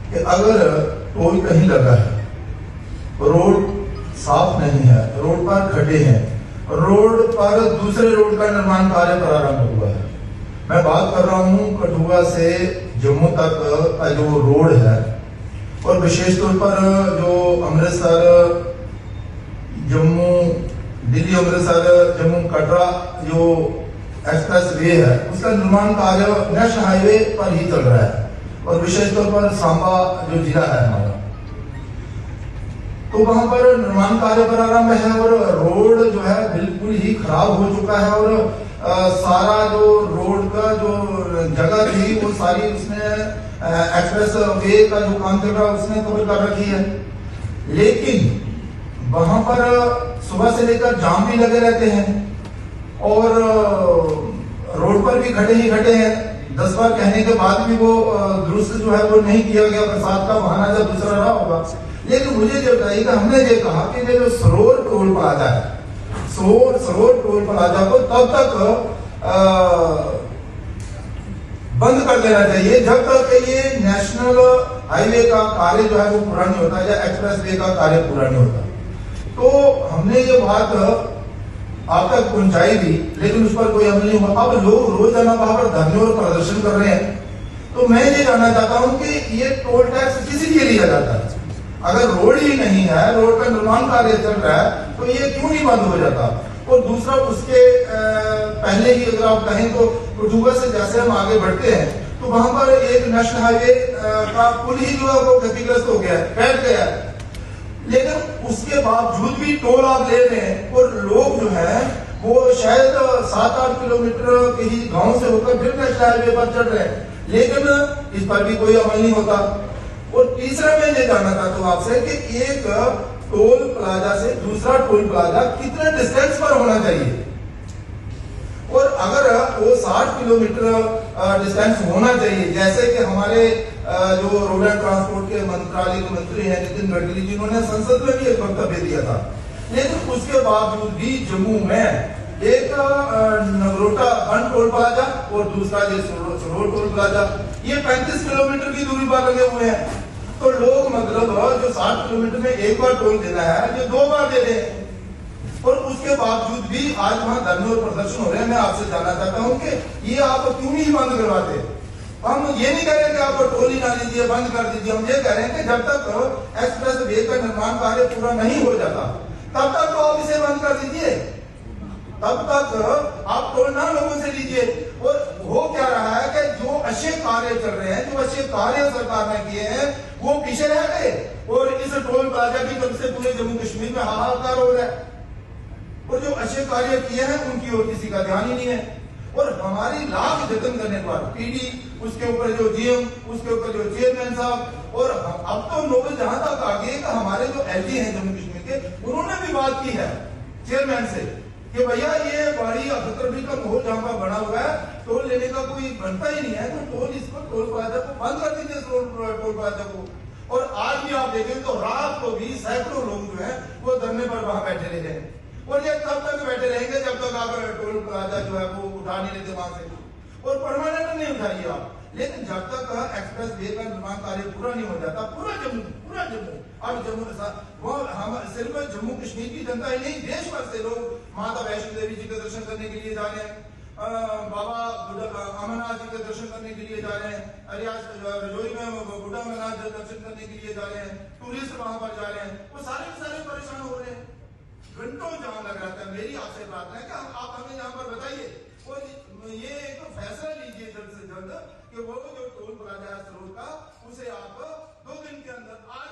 कि अगर टोल कहीं लगा है, रोड साफ नहीं है, रोड पर खड्डे हैं, रोड पर दूसरे रोड का निर्माण कार्य प्रारंभ हुआ है। मैं बात कर रहा हूं कठुआ से जम्मू तक का जो रोड है, और विशेष तौर पर जो अमृतसर जम्मू, दिल्ली अमृतसर जम्मू कटरा जो एक्सप्रेस वे है, उसका निर्माण कार्य नेशनल हाईवे पर ही चल रहा है, और विशेष तौर पर सांबा जो जिला है हमारा, तो वहां पर निर्माण कार्य प्रारंभ है, और रोड जो है बिल्कुल ही खराब हो चुका है, और सारा जो रोड का जो जगह थी वो सारी उसने एक्सप्रेस वे का जो काम चल रहा है उसने कवर कर रखी है। लेकिन वहां पर सुबह से लेकर जाम भी लगे रहते हैं, और रोड पर भी खड़े ही खड़े हैं। 10 बार कहने के बाद भी वो दुरुस्त जो है वो नहीं किया गया। बरसात का बहाना जब दूसरा रहा होगा। लेकिन मुझे जो बताइएगा, हमने ये कहा कि ये जो सरोवर टोल प्लाजा है, सरोवर टोल प्लाजा को तब तक बंद कर देना चाहिए जब तक ये नेशनल हाईवे का कार्य जो है वो पूरा नहीं होता, या एक्सप्रेस वे का कार्य पूरा नहीं होता। तो हमने ये बात आप तक पहुंचाई भी, लेकिन उस पर कोई अमल नहीं हुआ। अब लोग रोजाना वहां पर धरने और प्रदर्शन कर रहे हैं। तो मैं ये जानना चाहता हूं कि ये टोल टैक्स किसी लिए लिया जाता है? अगर रोड ही नहीं है, रोड का निर्माण कार्य चल रहा है, तो ये क्यों नहीं बंद हो जाता? और दूसरा, उसके पहले ही अगर आप कहें तो कठुआ से जैसे हम आगे बढ़ते हैं तो वहां पर एक नेशनल हाईवे का पुल ही जो है वो क्षतिग्रस्त हो गया है, बैठ गया है। लेकिन उसके बावजूद भी टोल आप ले रहे हैं, और लोग जो है वो शायद 7-8 किलोमीटर के ही गांव से होकर फिर नेशनल हाईवे पर चढ़ रहे हैं, लेकिन इस पर भी कोई अमल नहीं होता। और तीसरा मैं ये जानना चाहता हूं आपसे कि एक टोल प्लाजा से दूसरा टोल प्लाजा कितने डिस्टेंस पर होना चाहिए? और अगर वो 60 किलोमीटर डिस्टेंस होना चाहिए, जैसे कि हमारे जो रोड एंड ट्रांसपोर्ट के मंत्रालय के मंत्री हैं नितिन गडकरी जी, उन्होंने संसद में भी एक वक्तव्य दिया था। लेकिन उसके बावजूद भी जम्मू में एक नगरोटा वन टोल प्लाजा और दूसरा ये सरोवर टोल प्लाजा, ये 35 किलोमीटर की दूरी पर लगे हुए हैं। तो लोग मतलब जो 60 किलोमीटर में एक बार टोल देना है, ये 2 बार दे दें, और उसके बावजूद भी आज वहां धरने और प्रदर्शन हो रहे हैं। मैं आपसे जानना चाहता हूं कि ये आप क्यों नहीं बंद करवाते? हम ये नहीं कह रहे कि आप टोल ही ना लीजिए, बंद कर दीजिए। हम ये कह रहे हैं कि जब तक एक्सप्रेस वे का निर्माण कार्य पूरा नहीं हो जाता, तब तक तो आप इसे बंद कर दीजिए, तब तक आप टोल ना लोगों से लीजिए। और हो क्या रहा है कि जो अच्छे कार्य चल रहे हैं, जो अच्छे कार्य सरकार ने किए हैं, वो पीछे रह गए, और इस टोल प्लाजा की तरफ से पूरे जम्मू कश्मीर में हाहाकार हो रहा है। और जो अच्छे कार्य किए हैं उनकी ओर किसी का ध्यान ही नहीं है। और हमारी लाख जतन करने पर पीडी, उसके ऊपर जो जीएम, उसके ऊपर जो चेयरमैन साहब, और अब तो नौबत जहां तक आ गई कि हमारे जो एलजी हैं जम्मू कश्मीर के, उन्होंने भी बात की है चेयरमैन से कि भैया ये बड़ी अखतरबी का माहौल जहां पर बना हुआ है, टोल लेने का कोई बनता ही नहीं है, तो टोल इसको टोल प्लाजा को बंद कर दीजिए, टोल प्लाजा को। और आज भी आप देखें तो रात को भी सैकड़ों लोग जो है वो धरने पर वहां बैठे रहे हैं, और ये तब तक बैठे रहेंगे जब तक आप टोल प्लाजा जो है वो उठा नहीं लेते वहां से, और परमानेंट नहीं उठाइए आप। लेकिन जब तक एक्सप्रेस वे का निर्माण कार्य पूरा नहीं हो जाता, पूरा जम्मू अब जम्मू वो हम सिर्फ जम्मू कश्मीर की जनता ही नहीं, देश भर से लोग माता वैष्णो देवी जी के दर्शन करने के लिए जा रहे हैं, बाबा अमरनाथ जी के दर्शन करने के लिए जा रहे हैं, रजौरी में बुढ़ा अमरनाथ दर्शन करने के लिए जा रहे हैं, टूरिस्ट वहां पर जा रहे हैं, वो सारे के सारे परेशान हो रहे हैं। घंटों जाम लग रहा था। मेरी आपसे प्रार्थना है कि आप हमें यहाँ पर बताइए, और ये एक फैसला लीजिए जल्द से जल्द कि वो जो टोल प्लाजा है सरोवर का, उसे आप 2 दिन के अंदर आज